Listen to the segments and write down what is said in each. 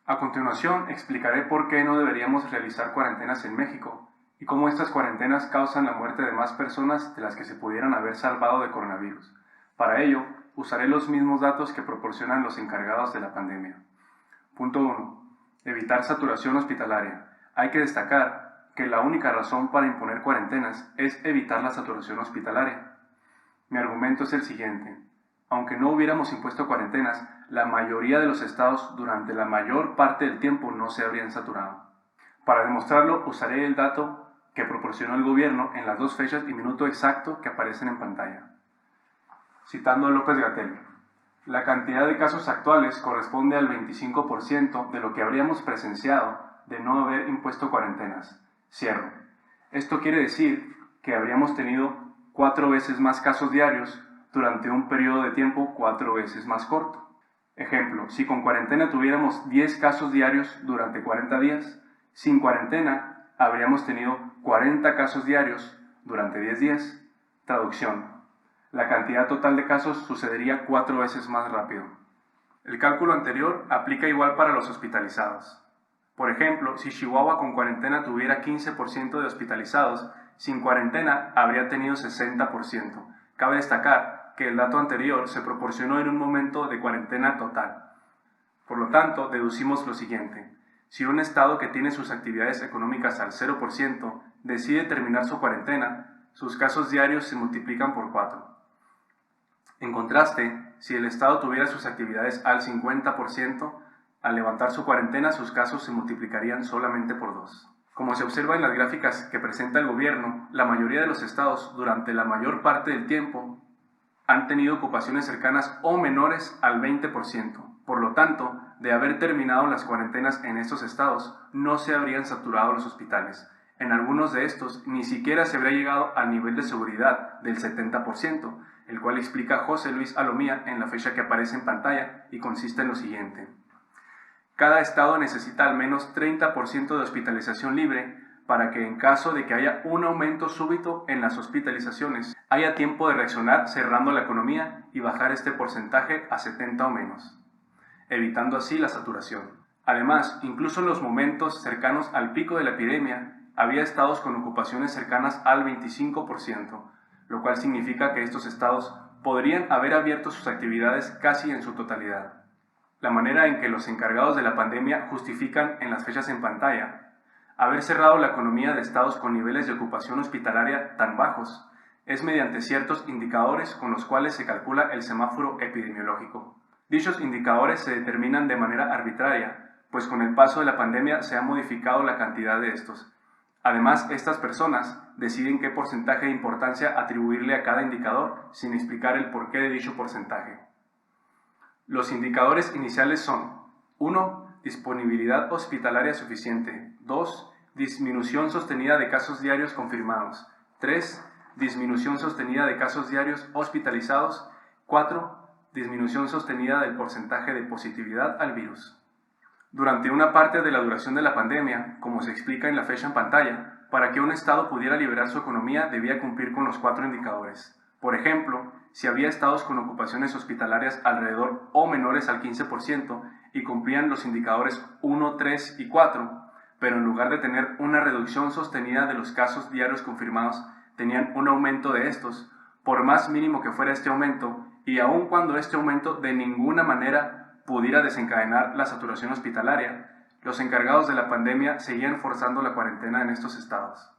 A continuación, explicaré por qué no deberíamos realizar cuarentenas en México y cómo estas cuarentenas causan la muerte de más personas de las que se pudieran haber salvado de coronavirus. Para ello, usaré los mismos datos que proporcionan los encargados de la pandemia. Punto 1. Evitar saturación hospitalaria. Hay que destacar que la única razón para imponer cuarentenas es evitar la saturación hospitalaria. Mi argumento es el siguiente. Aunque no hubiéramos impuesto cuarentenas, la mayoría de los estados durante la mayor parte del tiempo no se habrían saturado. Para demostrarlo, usaré el dato que proporcionó el gobierno en las dos fechas y minuto exacto que aparecen en pantalla. Citando a López-Gatell, la cantidad de casos actuales corresponde al 25% de lo que habríamos presenciado de no haber impuesto cuarentenas. Cierro. Esto quiere decir que habríamos tenido 4 veces más casos diarios durante un periodo de tiempo 4 veces más corto. Ejemplo, si con cuarentena tuviéramos 10 casos diarios durante 40 días, sin cuarentena habríamos tenido 40 casos diarios durante 10 días. Traducción. La cantidad total de casos sucedería 4 veces más rápido. El cálculo anterior aplica igual para los hospitalizados. Por ejemplo, si Chihuahua con cuarentena tuviera 15% de hospitalizados, sin cuarentena habría tenido 60%. Cabe destacar que el dato anterior se proporcionó en un momento de cuarentena total. Por lo tanto, deducimos lo siguiente. Si un estado que tiene sus actividades económicas al 0% decide terminar su cuarentena, sus casos diarios se multiplican por 4. En contraste, si el estado tuviera sus actividades al 50%, al levantar su cuarentena sus casos se multiplicarían solamente por 2. Como se observa en las gráficas que presenta el gobierno, la mayoría de los estados durante la mayor parte del tiempo han tenido ocupaciones cercanas o menores al 20%. Por lo tanto, de haber terminado las cuarentenas en estos estados, no se habrían saturado los hospitales. En algunos de estos, ni siquiera se habría llegado al nivel de seguridad del 70%, el cual explica José Luis Alomía en la fecha que aparece en pantalla y consiste en lo siguiente. Cada estado necesita al menos 30% de hospitalización libre para que en caso de que haya un aumento súbito en las hospitalizaciones, haya tiempo de reaccionar cerrando la economía y bajar este porcentaje a 70 o menos, evitando así la saturación. Además, incluso en los momentos cercanos al pico de la epidemia, había estados con ocupaciones cercanas al 25%, lo cual significa que estos estados podrían haber abierto sus actividades casi en su totalidad. La manera en que los encargados de la pandemia justifican en las fechas en pantalla haber cerrado la economía de estados con niveles de ocupación hospitalaria tan bajos es mediante ciertos indicadores con los cuales se calcula el semáforo epidemiológico. Dichos indicadores se determinan de manera arbitraria, pues con el paso de la pandemia se ha modificado la cantidad de estos. Además, estas personas deciden qué porcentaje de importancia atribuirle a cada indicador sin explicar el porqué de dicho porcentaje. Los indicadores iniciales son 1. Disponibilidad hospitalaria suficiente. 2. Disminución sostenida de casos diarios confirmados. 3. Disminución sostenida de casos diarios hospitalizados. 4. Disminución sostenida del porcentaje de positividad al virus. Durante una parte de la duración de la pandemia, como se explica en la fecha en pantalla, para que un estado pudiera liberar su economía debía cumplir con los 4 indicadores. Por ejemplo, si había estados con ocupaciones hospitalarias alrededor o menores al 15% y cumplían los indicadores 1, 3 y 4, pero en lugar de tener una reducción sostenida de los casos diarios confirmados, tenían un aumento de estos, por más mínimo que fuera este aumento, y aun cuando este aumento de ninguna manera pudiera desencadenar la saturación hospitalaria, los encargados de la pandemia seguían forzando la cuarentena en estos estados.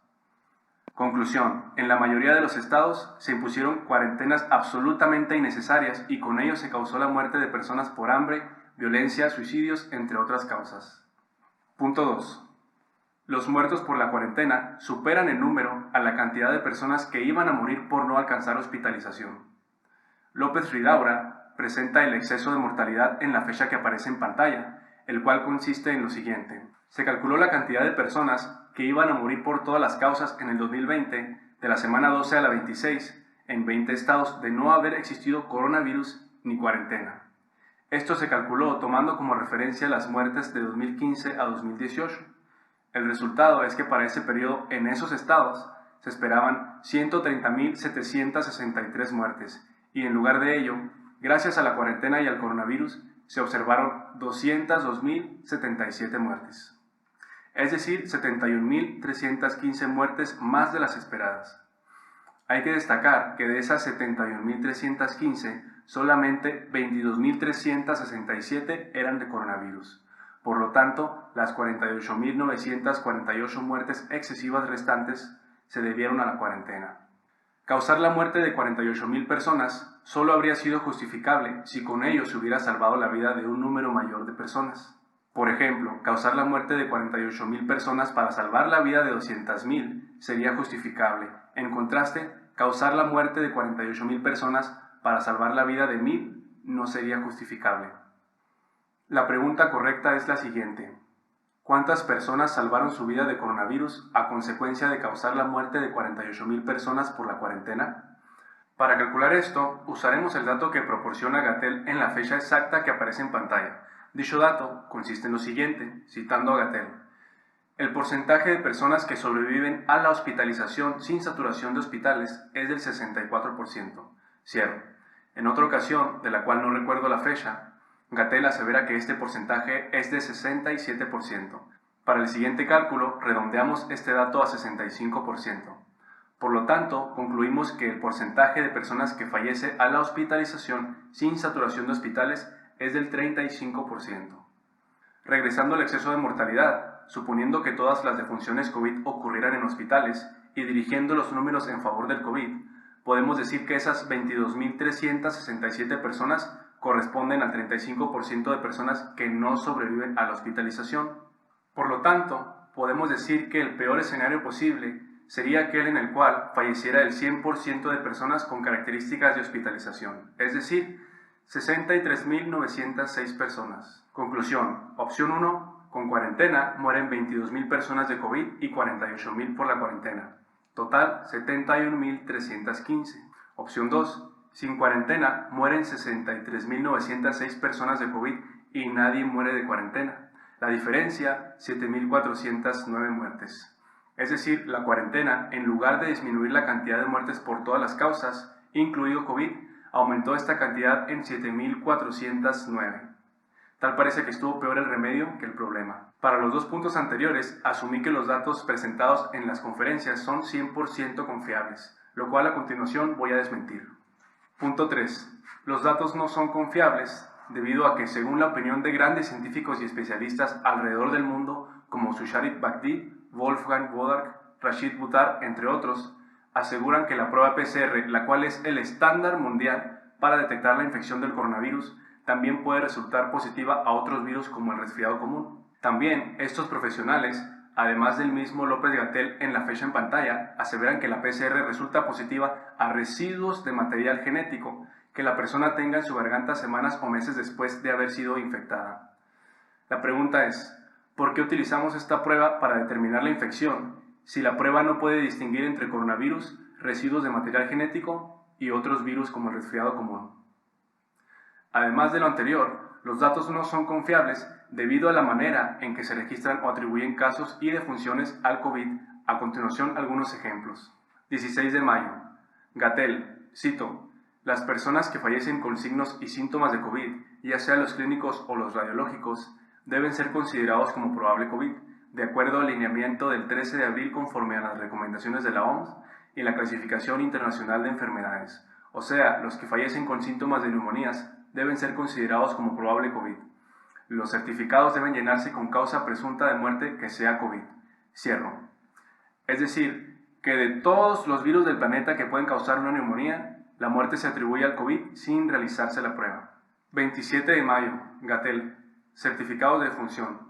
Conclusión. En la mayoría de los estados se impusieron cuarentenas absolutamente innecesarias y con ello se causó la muerte de personas por hambre, violencia, suicidios, entre otras causas. Punto 2. Los muertos por la cuarentena superan en número a la cantidad de personas que iban a morir por no alcanzar hospitalización. López Ridaura presenta el exceso de mortalidad en la fecha que aparece en pantalla, el cual consiste en lo siguiente. Se calculó la cantidad de personas que iban a morir por todas las causas en el 2020, de la semana 12 a la 26, en 20 estados de no haber existido coronavirus ni cuarentena. Esto se calculó tomando como referencia las muertes de 2015 a 2018. El resultado es que para ese periodo en esos estados se esperaban 130.763 muertes, y en lugar de ello, gracias a la cuarentena y al coronavirus, se observaron 202.077 muertes, es decir, 71.315 muertes más de las esperadas. Hay que destacar que de esas 71.315, solamente 22.367 eran de coronavirus. Por lo tanto, las 48.948 muertes excesivas restantes se debieron a la cuarentena. Causar la muerte de 48.000 personas solo habría sido justificable si con ello se hubiera salvado la vida de un número mayor de personas. Por ejemplo, causar la muerte de 48.000 personas para salvar la vida de 200.000 sería justificable. En contraste, causar la muerte de 48.000 personas para salvar la vida de 1.000 no sería justificable. La pregunta correcta es la siguiente: ¿cuántas personas salvaron su vida de coronavirus a consecuencia de causar la muerte de 48.000 personas por la cuarentena? Para calcular esto, usaremos el dato que proporciona Gatel en la fecha exacta que aparece en pantalla. Dicho dato consiste en lo siguiente, citando a Gatel: el porcentaje de personas que sobreviven a la hospitalización sin saturación de hospitales es del 64%. Cierro. En otra ocasión, de la cual no recuerdo la fecha, Gatel asevera que este porcentaje es de 67%. Para el siguiente cálculo, redondeamos este dato a 65%. Por lo tanto, concluimos que el porcentaje de personas que fallece a la hospitalización sin saturación de hospitales es del 35%. Regresando al exceso de mortalidad, suponiendo que todas las defunciones COVID ocurrieran en hospitales y dirigiendo los números en favor del COVID, podemos decir que esas 22.367 personas corresponden al 35% de personas que no sobreviven a la hospitalización. Por lo tanto, podemos decir que el peor escenario posible sería aquel en el cual falleciera el 100% de personas con características de hospitalización, es decir, 63.906 personas. Conclusión: opción 1, con cuarentena mueren 22.000 personas de COVID y 48.000 por la cuarentena. Total, 71.315. Opción 2, sin cuarentena mueren 63.906 personas de COVID y nadie muere de cuarentena. La diferencia, 7.409 muertes. Es decir, la cuarentena, en lugar de disminuir la cantidad de muertes por todas las causas, incluido COVID, aumentó esta cantidad en 7.409. Tal parece que estuvo peor el remedio que el problema. Para los dos puntos anteriores, asumí que los datos presentados en las conferencias son 100% confiables, lo cual a continuación voy a desmentir. Punto 3. Los datos no son confiables debido a que, según la opinión de grandes científicos y especialistas alrededor del mundo, como Susharit Bhakdi, Wolfgang Wodarg, Rashid Buttar, entre otros, aseguran que la prueba PCR, la cual es el estándar mundial para detectar la infección del coronavirus, también puede resultar positiva a otros virus como el resfriado común. También estos profesionales, además del mismo López Gatell en la fecha en pantalla, aseveran que la PCR resulta positiva a residuos de material genético que la persona tenga en su garganta semanas o meses después de haber sido infectada. La pregunta es: ¿por qué utilizamos esta prueba para determinar la infección si la prueba no puede distinguir entre coronavirus, residuos de material genético y otros virus como el resfriado común? Además de lo anterior, los datos no son confiables debido a la manera en que se registran o atribuyen casos y defunciones al COVID. A continuación, algunos ejemplos. 16 de mayo. Gatell, cito: las personas que fallecen con signos y síntomas de COVID, ya sean los clínicos o los radiológicos, deben ser considerados como probable COVID, de acuerdo al lineamiento del 13 de abril conforme a las recomendaciones de la OMS y la Clasificación Internacional de Enfermedades. O sea, los que fallecen con síntomas de neumonías deben ser considerados como probable COVID. Los certificados deben llenarse con causa presunta de muerte que sea COVID. Cierro. Es decir, que de todos los virus del planeta que pueden causar una neumonía, la muerte se atribuye al COVID sin realizarse la prueba. 27 de mayo. Gatell. Certificado de defunción.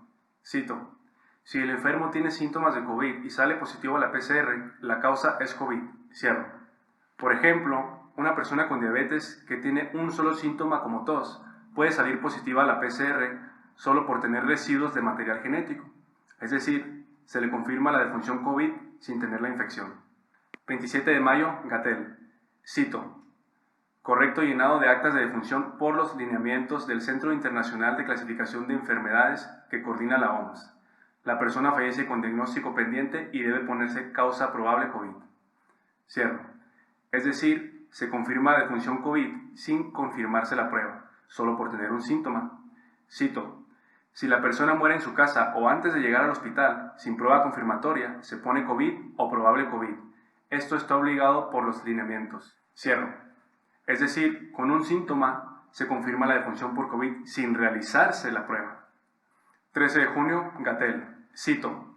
Cito: si el enfermo tiene síntomas de COVID y sale positivo a la PCR, la causa es COVID. Cierro. Por ejemplo, una persona con diabetes que tiene un solo síntoma como tos puede salir positiva a la PCR solo por tener residuos de material genético. Es decir, se le confirma la defunción COVID sin tener la infección. 27 de mayo. Gatell. Cito: correcto llenado de actas de defunción por los lineamientos del Centro Internacional de Clasificación de Enfermedades que coordina la OMS. La persona fallece con diagnóstico pendiente y debe ponerse causa probable COVID. Cierro. Es decir, se confirma la defunción COVID sin confirmarse la prueba, solo por tener un síntoma. Cito: si la persona muere en su casa o antes de llegar al hospital sin prueba confirmatoria, se pone COVID o probable COVID. Esto está obligado por los lineamientos. Cierro. Es decir, con un síntoma se confirma la defunción por COVID sin realizarse la prueba. 13 de junio, Gatell. Cito: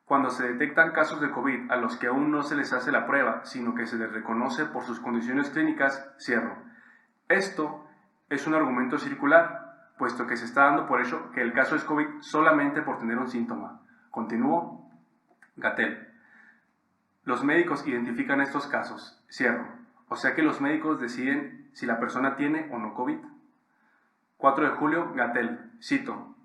cuando se detectan casos de COVID a los que aún no se les hace la prueba, sino que se les reconoce por sus condiciones clínicas, cierro. Esto es un argumento circular, puesto que se está dando por hecho que el caso es COVID solamente por tener un síntoma. Continúo. Gatell. Los médicos identifican estos casos, cierro. O sea que los médicos deciden si la persona tiene o no COVID. 4 de julio, Gatell. Cito: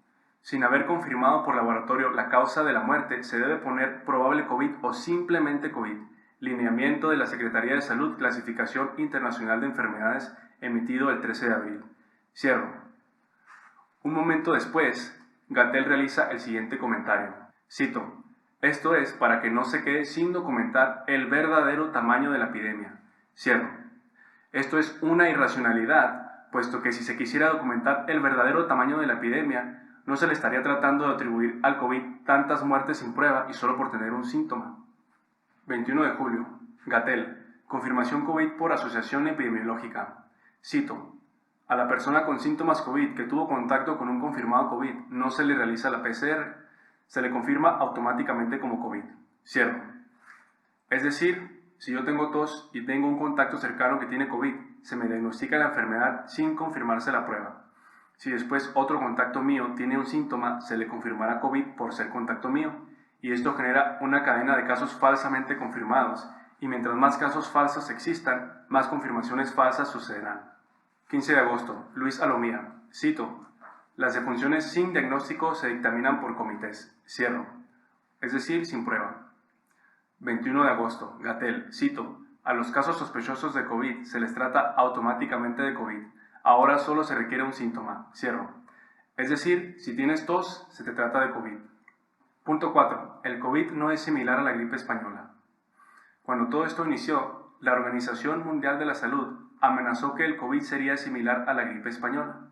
sin haber confirmado por laboratorio la causa de la muerte, se debe poner probable COVID o simplemente COVID. Lineamiento de la Secretaría de Salud, Clasificación Internacional de Enfermedades, emitido el 13 de abril. Cierro. Un momento después, Gatell realiza el siguiente comentario. Cito: esto es para que no se quede sin documentar el verdadero tamaño de la epidemia. Cierro. Esto es una irracionalidad, puesto que si se quisiera documentar el verdadero tamaño de la epidemia, no se le estaría tratando de atribuir al COVID tantas muertes sin prueba y solo por tener un síntoma. 21 de julio, Gatell. Confirmación COVID por asociación epidemiológica. Cito: a la persona con síntomas COVID que tuvo contacto con un confirmado COVID no se le realiza la PCR, se le confirma automáticamente como COVID. Cierro. Es decir, si yo tengo tos y tengo un contacto cercano que tiene COVID, se me diagnostica la enfermedad sin confirmarse la prueba. Si después otro contacto mío tiene un síntoma, se le confirmará COVID por ser contacto mío, y esto genera una cadena de casos falsamente confirmados, y mientras más casos falsos existan, más confirmaciones falsas sucederán. 15 de agosto, Luis Alomía. Cito: las defunciones sin diagnóstico se dictaminan por comités. Cierro. Es decir, sin prueba. 21 de agosto, Gatell. Cito: a los casos sospechosos de COVID se les trata automáticamente de COVID. Ahora solo se requiere un síntoma. Cierro. Es decir, si tienes tos, se te trata de COVID. Punto 4. El COVID no es similar a la gripe española. Cuando todo esto inició, la Organización Mundial de la Salud amenazó que el COVID sería similar a la gripe española.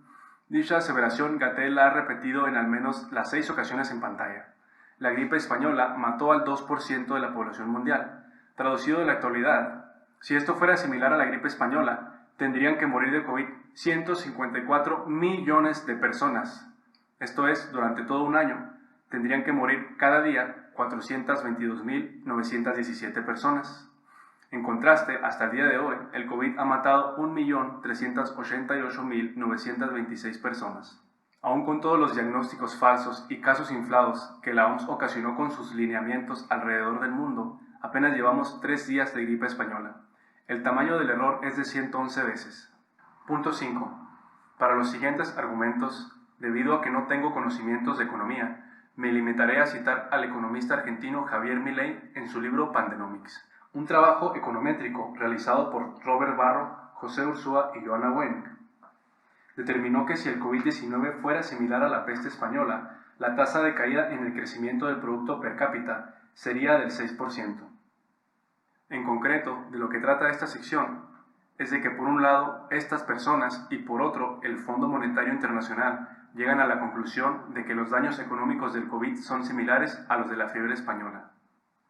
Dicha aseveración Gatell la ha repetido en al menos las 6 ocasiones en pantalla. La gripe española mató al 2% de la población mundial. Traducido de la actualidad, si esto fuera similar a la gripe española, tendrían que morir de COVID 154 millones de personas. Esto es, durante todo un año, tendrían que morir cada día 422.917 personas. En contraste, hasta el día de hoy, el COVID ha matado 1.388.926 personas. Aún con todos los diagnósticos falsos y casos inflados que la OMS ocasionó con sus lineamientos alrededor del mundo, apenas llevamos 3 días de gripe española. El tamaño del error es de 111 veces. Punto 5. Para los siguientes argumentos, debido a que no tengo conocimientos de economía, me limitaré a citar al economista argentino Javier Milei en su libro Pandenomics, un trabajo econométrico realizado por Robert Barro, José Ursúa y Johanna Wenck. Determinó que si el COVID-19 fuera similar a la peste española, la tasa de caída en el crecimiento del Producto Per cápita sería del 6%. En concreto, de lo que trata esta sección es de que por un lado estas personas y por otro el Fondo Monetario Internacional llegan a la conclusión de que los daños económicos del COVID son similares a los de la fiebre española.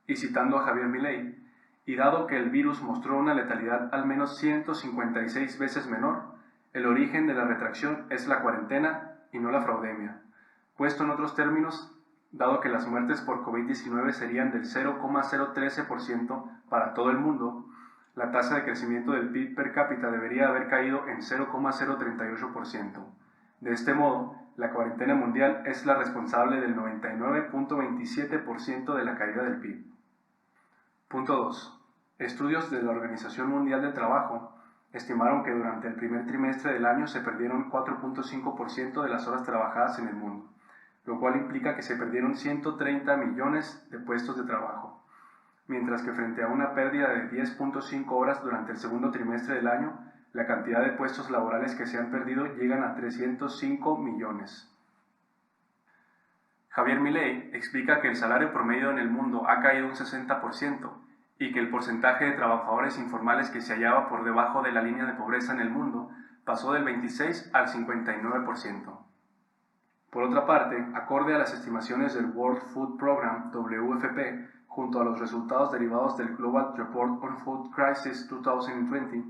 Y citando a Javier Milei, y dado que el virus mostró una letalidad al menos 156 veces menor, el origen de la retracción es la cuarentena y no la fraudemia. Puesto en otros términos, dado que las muertes por COVID-19 serían del 0,013% para todo el mundo, la tasa de crecimiento del PIB per cápita debería haber caído en 0,038%. De este modo, la cuarentena mundial es la responsable del 99,27% de la caída del PIB. Punto 2. Estudios de la Organización Mundial del Trabajo estimaron que durante el primer trimestre del año se perdieron 4,5% de las horas trabajadas en el mundo, lo cual implica que se perdieron 130 millones de puestos de trabajo, mientras que frente a una pérdida de 10,5 horas durante el segundo trimestre del año, la cantidad de puestos laborales que se han perdido llegan a 305 millones. Javier Milei explica que el salario promedio en el mundo ha caído un 60% y que el porcentaje de trabajadores informales que se hallaba por debajo de la línea de pobreza en el mundo pasó del 26 al 59%. Por otra parte, acorde a las estimaciones del World Food Programme, WFP, junto a los resultados derivados del Global Report on Food Crisis 2020,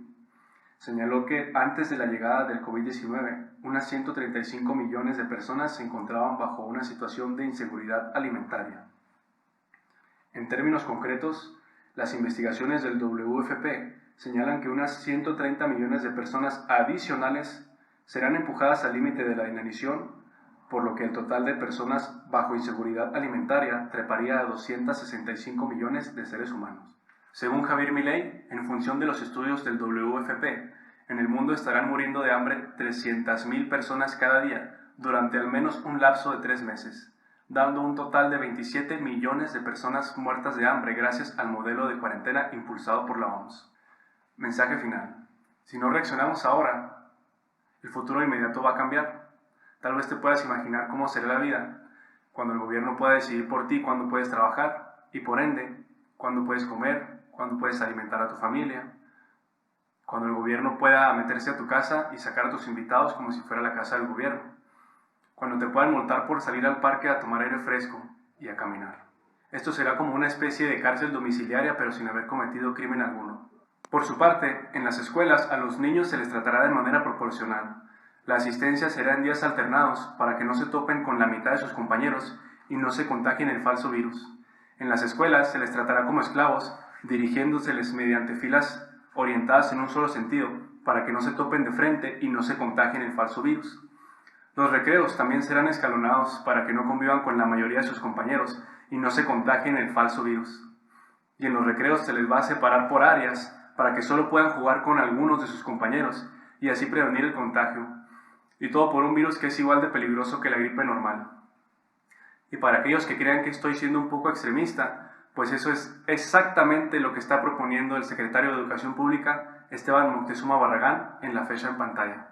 señaló que antes de la llegada del COVID-19, unas 135 millones de personas se encontraban bajo una situación de inseguridad alimentaria. En términos concretos, las investigaciones del WFP señalan que unas 130 millones de personas adicionales serán empujadas al límite de la inanición, por lo que el total de personas bajo inseguridad alimentaria treparía a 265 millones de seres humanos. Según Javier Milei, en función de los estudios del WFP, en el mundo estarán muriendo de hambre 300.000 personas cada día durante al menos un lapso de 3 meses, dando un total de 27 millones de personas muertas de hambre gracias al modelo de cuarentena impulsado por la OMS. Mensaje final. Si no reaccionamos ahora, el futuro inmediato va a cambiar. Tal vez te puedas imaginar cómo será la vida cuando el gobierno pueda decidir por ti cuándo puedes trabajar y por ende, cuándo puedes comer, cuándo puedes alimentar a tu familia, cuando el gobierno pueda meterse a tu casa y sacar a tus invitados como si fuera la casa del gobierno, cuando te puedan multar por salir al parque a tomar aire fresco y a caminar. Esto será como una especie de cárcel domiciliaria pero sin haber cometido crimen alguno. Por su parte, en las escuelas a los niños se les tratará de manera proporcional. La asistencia será en días alternados para que no se topen con la mitad de sus compañeros y no se contagien el falso virus. En las escuelas se les tratará como esclavos, dirigiéndoseles mediante filas orientadas en un solo sentido para que no se topen de frente y no se contagien el falso virus. Los recreos también serán escalonados para que no convivan con la mayoría de sus compañeros y no se contagien el falso virus. Y en los recreos se les va a separar por áreas para que solo puedan jugar con algunos de sus compañeros y así prevenir el contagio. Y todo por un virus que es igual de peligroso que la gripe normal. Y para aquellos que crean que estoy siendo un poco extremista, pues eso es exactamente lo que está proponiendo el secretario de Educación Pública, Esteban Moctezuma Barragán, en la fecha en pantalla.